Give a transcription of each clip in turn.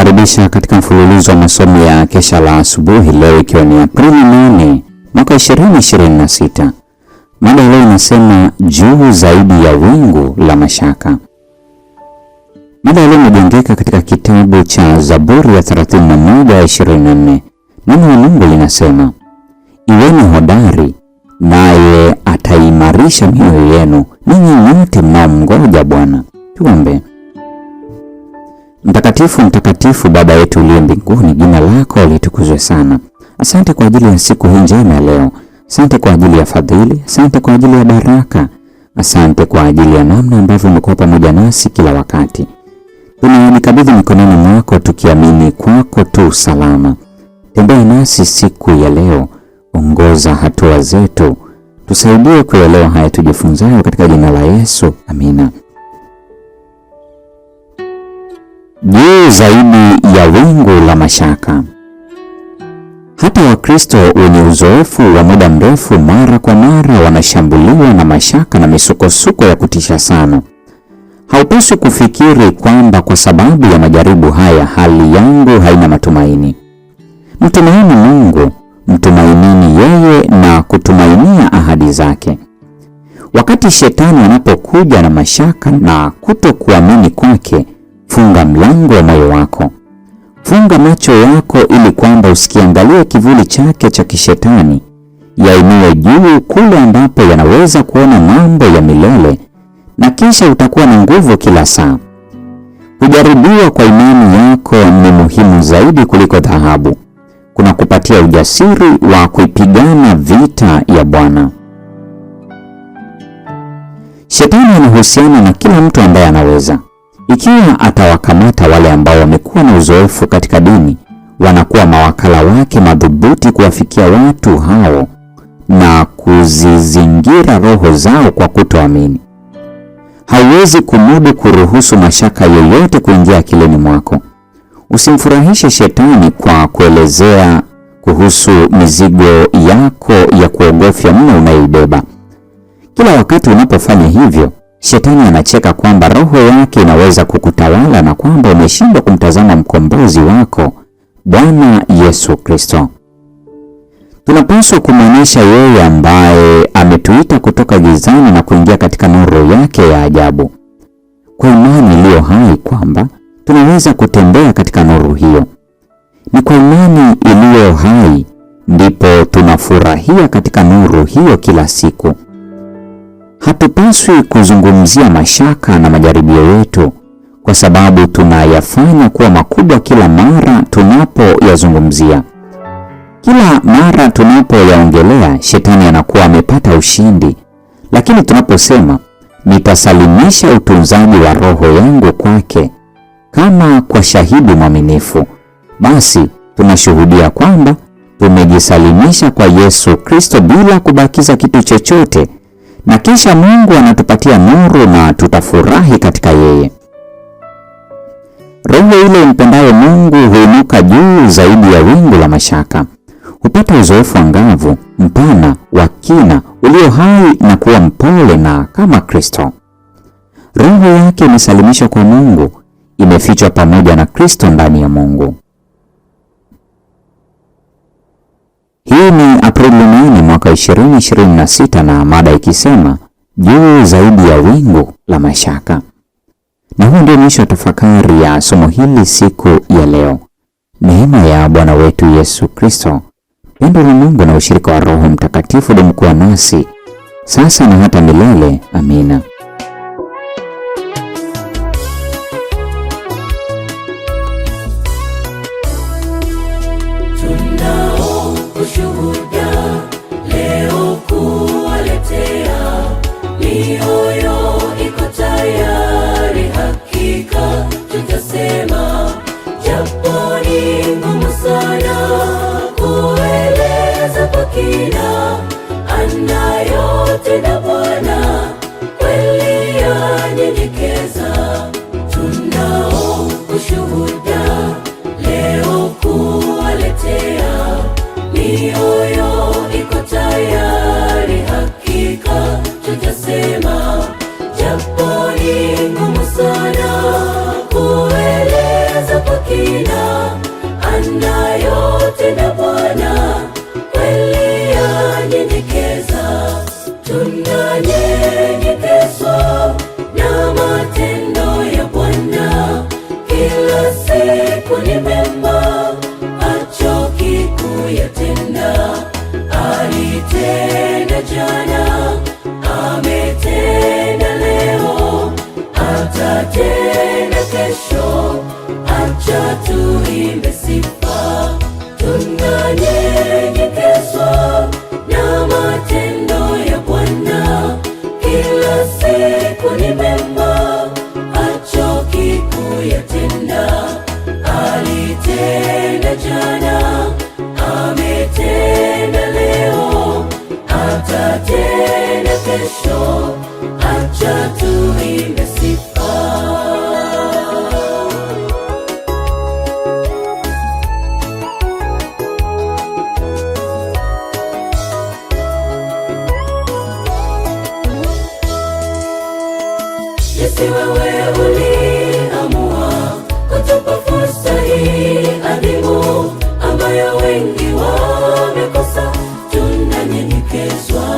kukaribisha katika mfululizo wa masomo ya kesha la asubuhi leo ikiwa ni Aprili 8 mwaka 2026. Mada leo inasema juu zaidi ya wingu la mashaka. Mada leo imejengeka katika kitabu cha Zaburi ya 31:24. Neno la Mungu linasema, iweni hodari naye ataimarisha mioyo yenu, ninyi nyote mnaomngoja Bwana. Tuombe. Mtakatifu, mtakatifu Baba yetu uliye mbinguni, jina lako litukuzwe sana. Asante kwa ajili ya siku hii njema ya leo. Asante kwa ajili ya fadhili, asante kwa ajili ya baraka. Asante kwa ajili ya namna ambavyo umekuwa pamoja nasi kila wakati. Tunanikabidhi mikononi mwako tukiamini kwako tu salama. Tembea nasi siku ya leo, ongoza hatua zetu. Tusaidie kuelewa haya tujifunzayo katika jina la Yesu. Amina. Juu zaidi ya wingu la mashaka. Hata Wakristo wenye uzoefu wa muda mrefu mara kwa mara wanashambuliwa na mashaka na misukosuko ya kutisha sana. Haupaswi kufikiri kwamba kwa sababu ya majaribu haya hali yangu haina matumaini. Mtumaini Mungu, mtumainini yeye na kutumainia ahadi zake. Wakati shetani anapokuja na mashaka na kutokuamini kwake, funga mlango wa moyo wako. Funga macho yako ili kwamba usikiangalie kivuli chake cha kishetani. Yainue juu kule ambapo yanaweza kuona mambo ya milele, na kisha utakuwa na nguvu kila saa. Kujaribiwa kwa imani yako ni muhimu zaidi kuliko dhahabu. Kuna kupatia ujasiri wa kuipigana vita ya Bwana. Shetani anahusiana na kila mtu ambaye anaweza. Ikiwa atawakamata wale ambao wamekuwa na uzoefu katika dini, wanakuwa mawakala wake madhubuti kuwafikia watu hao na kuzizingira roho zao kwa kutoamini. Hauwezi kumudu kuruhusu mashaka yoyote kuingia akilini mwako. Usimfurahishe shetani kwa kuelezea kuhusu mizigo yako ya kuogofya mno unayoibeba. Kila wakati unapofanya hivyo, shetani anacheka kwamba roho yake inaweza kukutawala na kwamba umeshindwa kumtazama mkombozi wako, Bwana Yesu Kristo. Tunapaswa kumwonyesha yeye ambaye ametuita kutoka gizani na kuingia katika nuru yake ya ajabu. Kwa imani iliyo hai kwamba tunaweza kutembea katika nuru hiyo. Ni kwa imani iliyo hai ndipo tunafurahia katika nuru hiyo kila siku. Hatupaswi kuzungumzia mashaka na majaribio yetu kwa sababu tunayafanya kuwa makubwa kila mara tunapoyazungumzia. Kila mara tunapoyaongelea, shetani anakuwa amepata ushindi. Lakini tunaposema, nitasalimisha utunzaji wa roho yangu kwake kama kwa shahidi mwaminifu, basi tunashuhudia kwamba tumejisalimisha kwa Yesu Kristo bila kubakiza kitu chochote, na kisha Mungu anatupatia nuru na tutafurahi katika yeye. Roho ile impendayo Mungu huinuka juu zaidi ya wingu la mashaka. Hupata uzoefu angavu, mpana, wa kina, ulio hai na kuwa mpole na kama Kristo. Roho yake imesalimishwa kwa Mungu, imefichwa pamoja na Kristo ndani ya Mungu. Hii ni Aprili 8 mwaka 2026 na mada ikisema juu zaidi ya wingu la mashaka. Na huu ndio mwisho wa tafakari ya somo hili siku ya leo. Neema ya Bwana wetu Yesu Kristo, pendo la Mungu na ushirika wa Roho Mtakatifu dumu kuwa nasi sasa na hata milele. Amina. Ushuhuda leo kuwaletea, mioyo iko tayari, hakika tutasema, japo ni ngumu sana kueleza kwa kina anayotenda Bwana kweli. tena Bwana kweli yanyenyekeza. Tunanyenyekezwa na matendo ya Bwana, kila siku ni mema, hachoki kuyatenda. Alitenda jana, ametenda leo, atatenda kesho. Acha tuimbe sifa. Tunanyenyekezwa na matendo ya Bwana, kila siku ni mema, hachoki kuyatenda. Alitenda jana, ametenda leo, atatenda kesho. Acha tuimbe sifa. Jinsi wewe uliamua kutupa fursa hii adhimu ambayo wengi wamekosa, tunanyenyekezwa.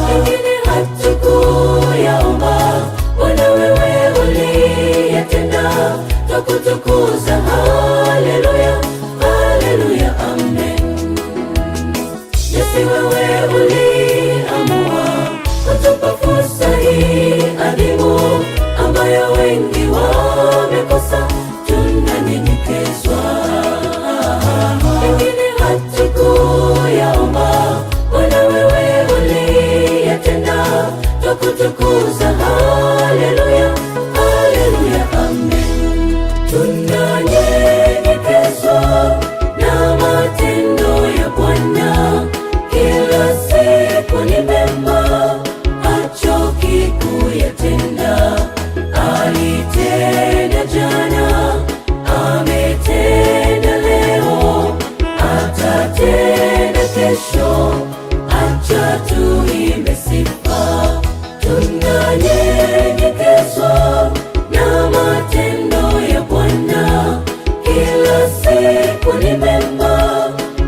Wengine hatukuyaomba, Bwana wewe uliyatenda, twakutukuza. Haleluya, haleluya, amen. Jinsi wewe uliamua kutupa fursa hii adhimu ambayo wengi wamekosa, tunanyenyekezwa. Wengine hatukuyaomba, Bwana wewe uliyatenda, twakutukuza. Haleluya, haleluya, amen. Tunanyenyekezwa na matendo ya Bwana, kila siku ni mema, hachoki kuyatenda. Alitenda jana, ametenda leo, atatenda kesho. Acha tuimbe sifa. Tunanyenyekezwa na matendo ya Bwana, kila siku ni mema,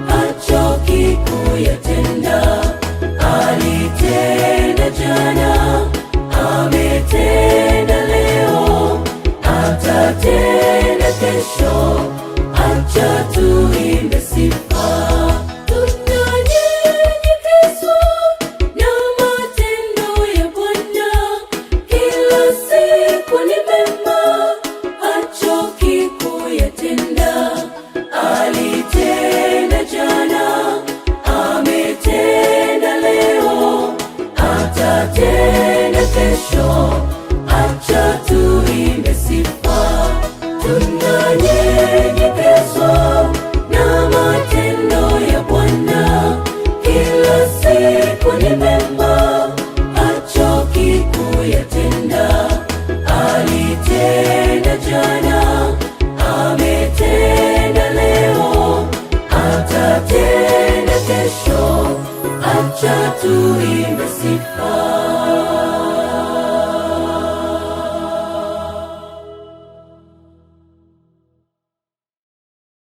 hachoki kuyatenda. Alitenda jana, ametenda leo, atatenda kesho. Acha tuimbe sifa. Tunanyenyekezwa na matendo ya Bwana, kila siku ni mema, hachoki kuyatenda. Alitenda jana, ametenda leo, atatenda kesho. Acha tuimbe sifa. Tunanyenyekezwa na matendo ya Bwana, kila siku ni mema, hachoki kuyatenda. Alitenda jana, ametenda leo, atatenda kesho. Acha tuimbe sifa.